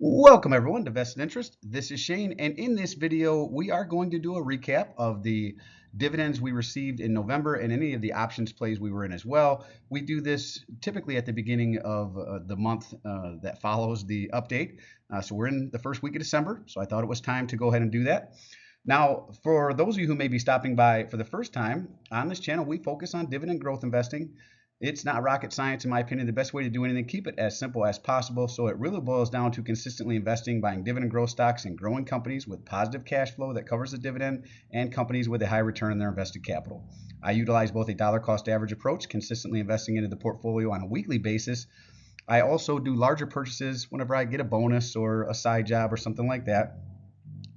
Welcome everyone to Vested Interest. This is Shane, and in this video we are going to do a recap of the dividends we received in November and any of the options plays we were in as well. We do this typically at the beginning of the month that follows the update. So we're in the first week of December, so I thought it was time to go ahead and do that. Now, for those of you who may be stopping by for the first time, on this channel we focus on dividend growth investing. It's not rocket science, in my opinion. The best way to do anything, keep it as simple as possible. So it really boils down to consistently investing, buying dividend growth stocks and growing companies with positive cash flow that covers the dividend and companies with a high return on their invested capital. I utilize both a dollar cost average approach, consistently investing into the portfolio on a weekly basis. I also do larger purchases whenever I get a bonus or a side job or something like that.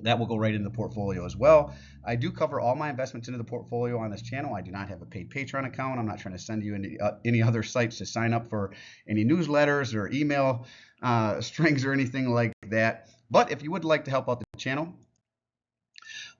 That will go right into the portfolio as well. I do cover all my investments into the portfolio on this channel. I do not have a paid Patreon account. I'm not trying to send you any other sites to sign up for any newsletters or email strings or anything like that. But if you would like to help out the channel,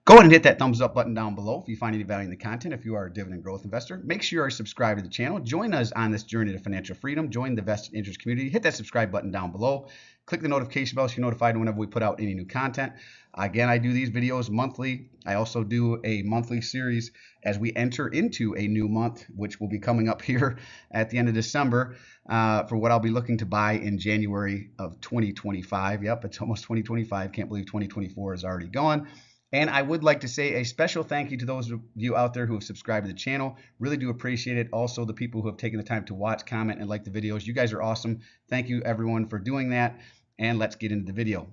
go ahead and hit that thumbs up button down below if you find any value in the content. If you are a dividend growth investor, make sure you are subscribed to the channel. Join us on this journey to financial freedom. Join the Vested Interest community. Hit that subscribe button down below. Click the notification bell so you're notified whenever we put out any new content. Again, I do these videos monthly. I also do a monthly series as we enter into a new month, which will be coming up here at the end of December for what I'll be looking to buy in January of 2025. Yep, it's almost 2025. Can't believe 2024 is already gone. And I would like to say a special thank you to those of you out there who have subscribed to the channel. Really do appreciate it. Also, the people who have taken the time to watch, comment, and like the videos. You guys are awesome. Thank you, everyone, for doing that. And let's get into the video.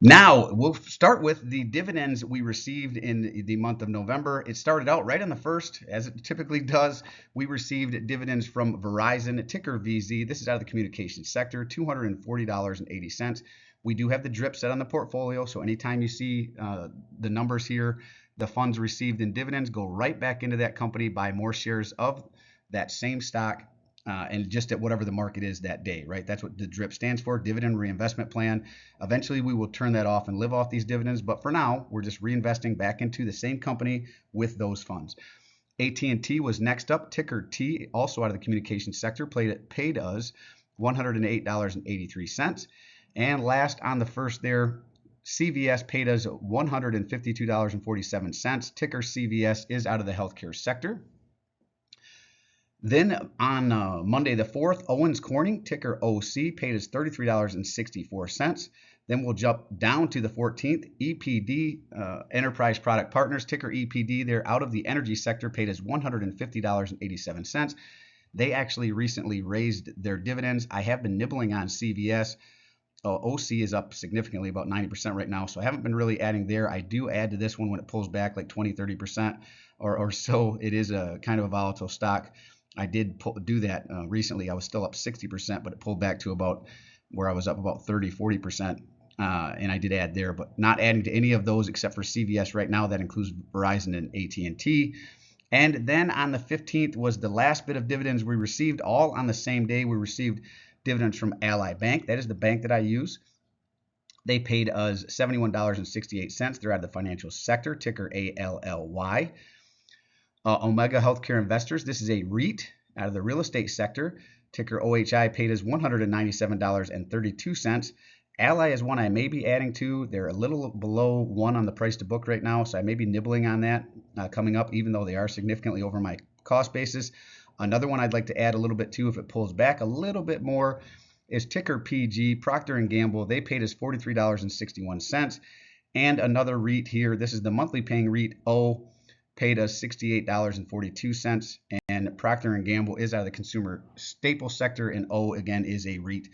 Now, we'll start with the dividends we received in the month of November. It started out right on the first, as it typically does. We received dividends from Verizon, ticker VZ. This is out of the communications sector, $240.80. We do have the drip set on the portfolio, so anytime you see the numbers here, the funds received in dividends go right back into that company, buy more shares of that same stock, and just at whatever the market is that day, right? That's what the DRIP stands for, dividend reinvestment plan. Eventually, we will turn that off and live off these dividends, but for now, we're just reinvesting back into the same company with those funds. AT&T was next up, ticker T, also out of the communications sector, paid us $108.83. And last on the first there, CVS paid us $152.47. Ticker CVS is out of the healthcare sector. Then on Monday the 4th, Owens Corning, ticker OC, paid us $33.64. Then we'll jump down to the 14th, EPD, Enterprise Product Partners, ticker EPD. They're out of the energy sector, paid us $150.87. They actually recently raised their dividends. I have been nibbling on CVS. OC is up significantly, about 90% right now, so I haven't been really adding there. I do add to this one when it pulls back like 20-30% or so. It is a kind of a volatile stock. I did do that recently. I was still up 60%, but it pulled back to about where I was up about 30-40%, and I did add there, but not adding to any of those except for CVS right now. That includes Verizon and AT&T. And then on the 15th was the last bit of dividends we received, all on the same day. We received dividends from Ally Bank. That is the bank that I use. They paid us $71.68. They're out of the financial sector, ticker ALLY. Omega Healthcare Investors. This is a REIT out of the real estate sector. Ticker OHI paid us $197.32. Ally is one I may be adding to. They're a little below 1 on the price to book right now, so I may be nibbling on that coming up, even though they are significantly over my cost basis. Another one I'd like to add a little bit to if it pulls back a little bit more is ticker PG, Procter & Gamble. They paid us $43.61. And another REIT here, this is the monthly paying REIT O, paid us $68.42. And Procter & Gamble is out of the consumer staple sector, and O again is a REIT.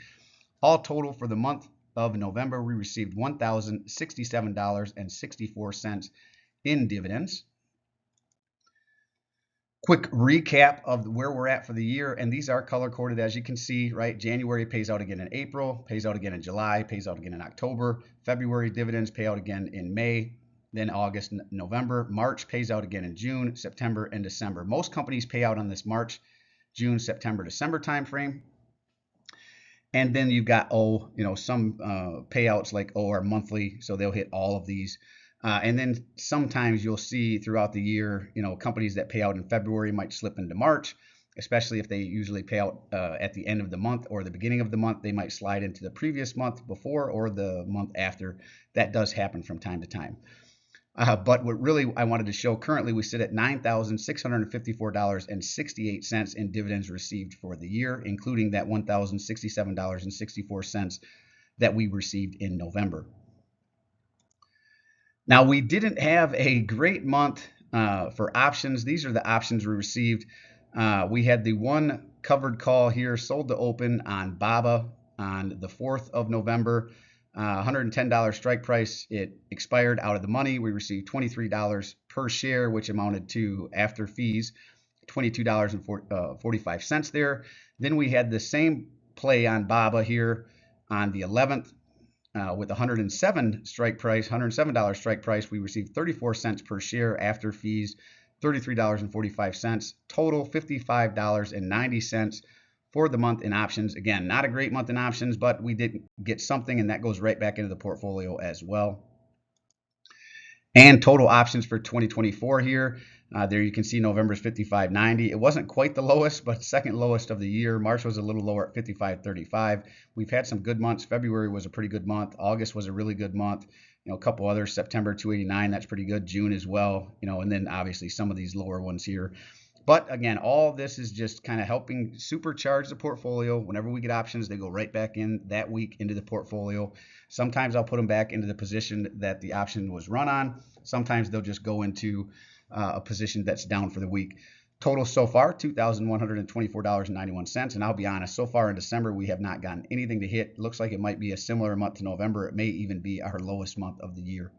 All total for the month of November, we received $1,067.64 in dividends. Quick recap of where we're at for the year, and these are color coded as you can see, right? January pays out again in April, pays out again in July, pays out again in October. February dividends pay out again in May, then August, November. March pays out again in June, September, and December. Most companies pay out on this March, June, September, December timeframe. And then you've got some payouts like are monthly, so they'll hit all of these. And then sometimes you'll see throughout the year, companies that pay out in February might slip into March, especially if they usually pay out at the end of the month or the beginning of the month. They might slide into the previous month before or the month after. That does happen from time to time. But what really I wanted to show, currently we sit at $9,654.68 in dividends received for the year, including that $1,067.64 that we received in November. Now, we didn't have a great month for options. These are the options we received. We had the one covered call here, sold to open on BABA on the 4th of November. $110 strike price. It expired out of the money. We received $23 per share, which amounted to, after fees, $22.45 there. Then we had the same play on BABA here on the 11th with $107 strike price, $107 strike price. We received 34 cents per share after fees, $33.45. Total $55.90 for the month in options. Again, not a great month in options, but we did get something, and that goes right back into the portfolio as well. And total options for 2024 here. There you can see November's $55.90. It wasn't quite the lowest, but second lowest of the year. March was a little lower at $55.35. We've had some good months. February was a pretty good month. August was a really good month. A couple others. September $289. That's pretty good. June as well. And then obviously some of these lower ones here. But again, all this is just kind of helping supercharge the portfolio. Whenever we get options, they go right back in that week into the portfolio. Sometimes I'll put them back into the position that the option was run on. Sometimes they'll just go into a position that's down for the week. Total so far, $2,124.91. And I'll be honest, so far in December, we have not gotten anything to hit. Looks like it might be a similar month to November. It may even be our lowest month of the year.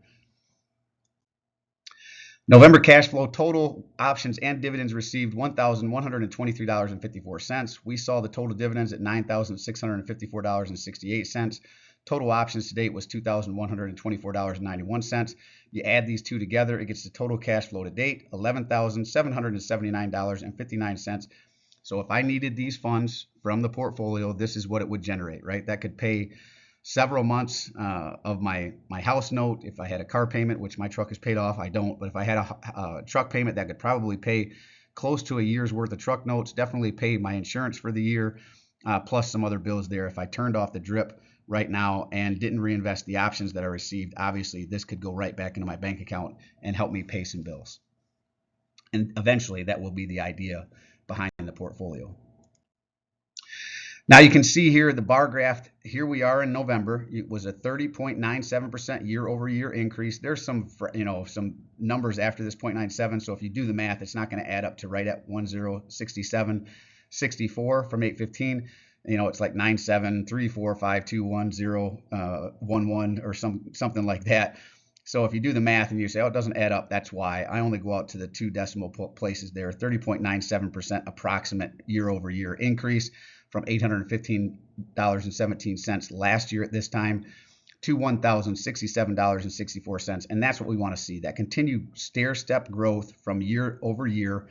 November cash flow, total options and dividends received $1,123.54. We saw the total dividends at $9,654.68. Total options to date was $2,124.91. You add these two together, it gets the total cash flow to date, $11,779.59. So if I needed these funds from the portfolio, this is what it would generate, right? That could pay several months of my house note. If I had a car payment, which my truck is paid off, I don't, but if I had a truck payment, that could probably pay close to a year's worth of truck notes, definitely pay my insurance for the year, plus some other bills there. If I turned off the drip right now and didn't reinvest the options that I received, obviously this could go right back into my bank account and help me pay some bills. And eventually that will be the idea behind the portfolio. Now you can see here the bar graph. Here we are in November. It was a 30.97% year-over-year increase. There's some numbers after this 0.97. So if you do the math, it's not going to add up to right at 1067.64 from 815. It's like 9734521011 or something like that. So if you do the math and you say, oh, it doesn't add up, that's why. I only go out to the two decimal places there. 30.97% approximate year-over-year increase from $815.17 last year at this time to $1,067.64. And that's what we want to see, that continued stair-step growth from year over year.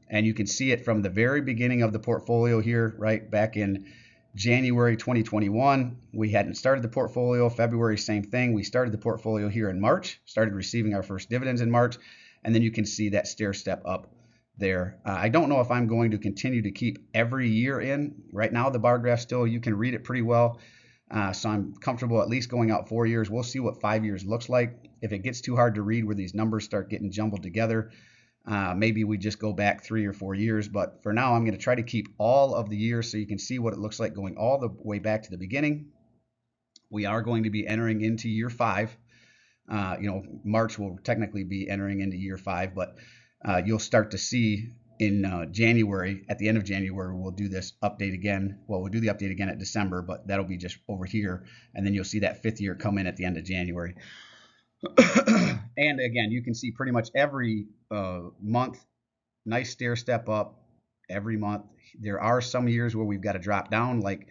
And you can see it from the very beginning of the portfolio here, right back in January 2021. We hadn't started the portfolio. February, same thing. We started the portfolio here in March, started receiving our first dividends in March. And then you can see that stair-step up there. I don't know if I'm going to continue to keep every year in. Right now, the bar graph still, you can read it pretty well. So I'm comfortable at least going out 4 years. We'll see what 5 years looks like. If it gets too hard to read where these numbers start getting jumbled together, maybe we just go back 3 or 4 years. But for now, I'm going to try to keep all of the years so you can see what it looks like going all the way back to the beginning. We are going to be entering into year 5. March will technically be entering into year 5, but you'll start to see in January, at the end of January, we'll do this update again. Well, we'll do the update again at December, but that'll be just over here. And then you'll see that 5th year come in at the end of January. And again, you can see pretty much every month, nice stair step up every month. There are some years where we've got to drop down, like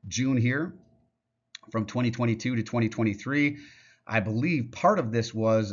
June here from 2022 to 2023. I believe part of this was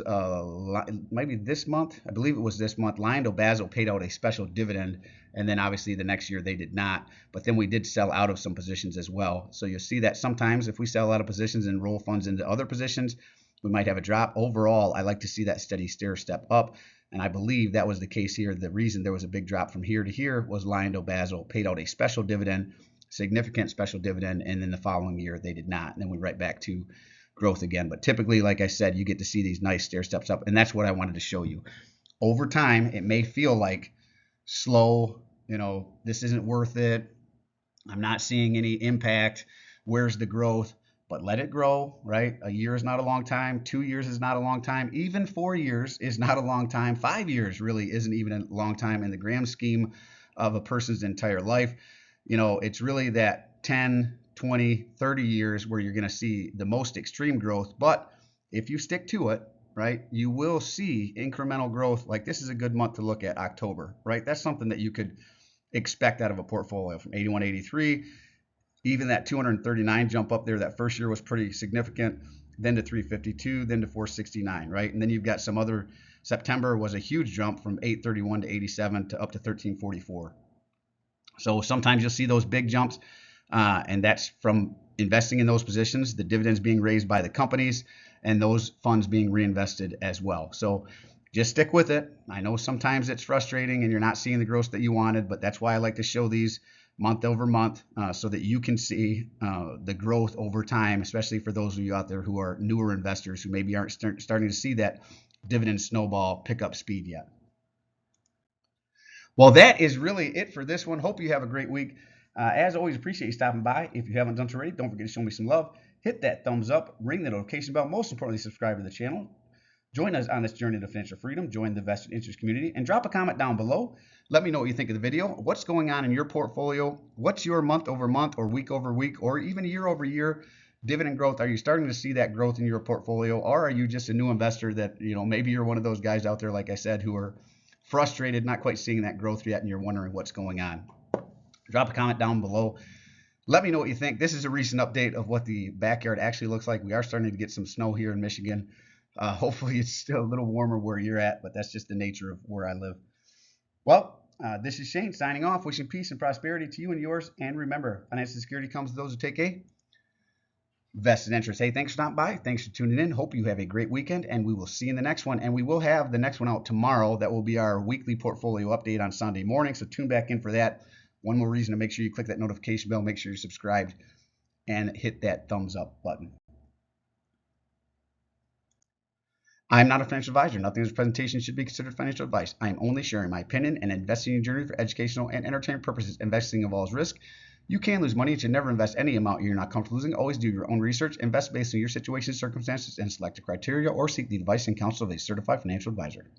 maybe this month. I believe it was this month. LyondellBasell paid out a special dividend, and then obviously the next year they did not. But then we did sell out of some positions as well. So you'll see that sometimes if we sell out of positions and roll funds into other positions, we might have a drop. Overall, I like to see that steady stair step up, and I believe that was the case here. The reason there was a big drop from here to here was LyondellBasell paid out a special dividend, significant special dividend, and then the following year they did not. And then we right back to growth again. But typically, like I said, you get to see these nice stair steps up, and that's what I wanted to show you. Over time, it may feel like slow, this isn't worth it. I'm not seeing any impact. Where's the growth? But let it grow, right? A year is not a long time. 2 years is not a long time. Even 4 years is not a long time. 5 years really isn't even a long time in the grand scheme of a person's entire life. It's really that 10, 20, 30 years where you're going to see the most extreme growth. But if you stick to it, right, you will see incremental growth. Like this is a good month to look at, October, right? That's something that you could expect out of a portfolio from 81.83. Even that 239 jump up there, that first year was pretty significant, then to 352, then to 469, right? And then you've got some other, September was a huge jump from 831 to 87 to up to 1344. So sometimes you'll see those big jumps, and that's from investing in those positions, the dividends being raised by the companies, and those funds being reinvested as well. So just stick with it. I know sometimes it's frustrating and you're not seeing the growth that you wanted, but that's why I like to show these month over month so that you can see the growth over time, especially for those of you out there who are newer investors who maybe aren't starting to see that dividend snowball pick up speed yet. Well, that is really it for this one. Hope you have a great week. As always, appreciate you stopping by. If you haven't done so already, don't forget to show me some love. Hit that thumbs up, ring the notification bell. Most importantly, subscribe to the channel. Join us on this journey to financial freedom. Join the vested interest community and drop a comment down below. Let me know what you think of the video. What's going on in your portfolio? What's your month over month or week over week or even year over year dividend growth? Are you starting to see that growth in your portfolio, or are you just a new investor that, maybe you're one of those guys out there, like I said, who are frustrated, not quite seeing that growth yet, and you're wondering what's going on? Drop a comment down below. Let me know what you think. This is a recent update of what the backyard actually looks like. We are starting to get some snow here in Michigan. Hopefully it's still a little warmer where you're at, but that's just the nature of where I live. Well, this is Shane signing off, wishing peace and prosperity to you and yours. And remember, financial security comes to those who take a vested interest. Hey, thanks for stopping by. Thanks for tuning in. Hope you have a great weekend, and we will see you in the next one. And we will have the next one out tomorrow. That will be our weekly portfolio update on Sunday morning. So tune back in for that. One more reason to make sure you click that notification bell, make sure you're subscribed, and hit that thumbs up button. I'm not a financial advisor. Nothing in this presentation should be considered financial advice. I am only sharing my opinion and investing journey for educational and entertainment purposes. Investing involves risk. You can lose money. You should never invest any amount you're not comfortable losing. Always do your own research. Invest based on your situation, circumstances, and select a criteria, or seek the advice and counsel of a certified financial advisor.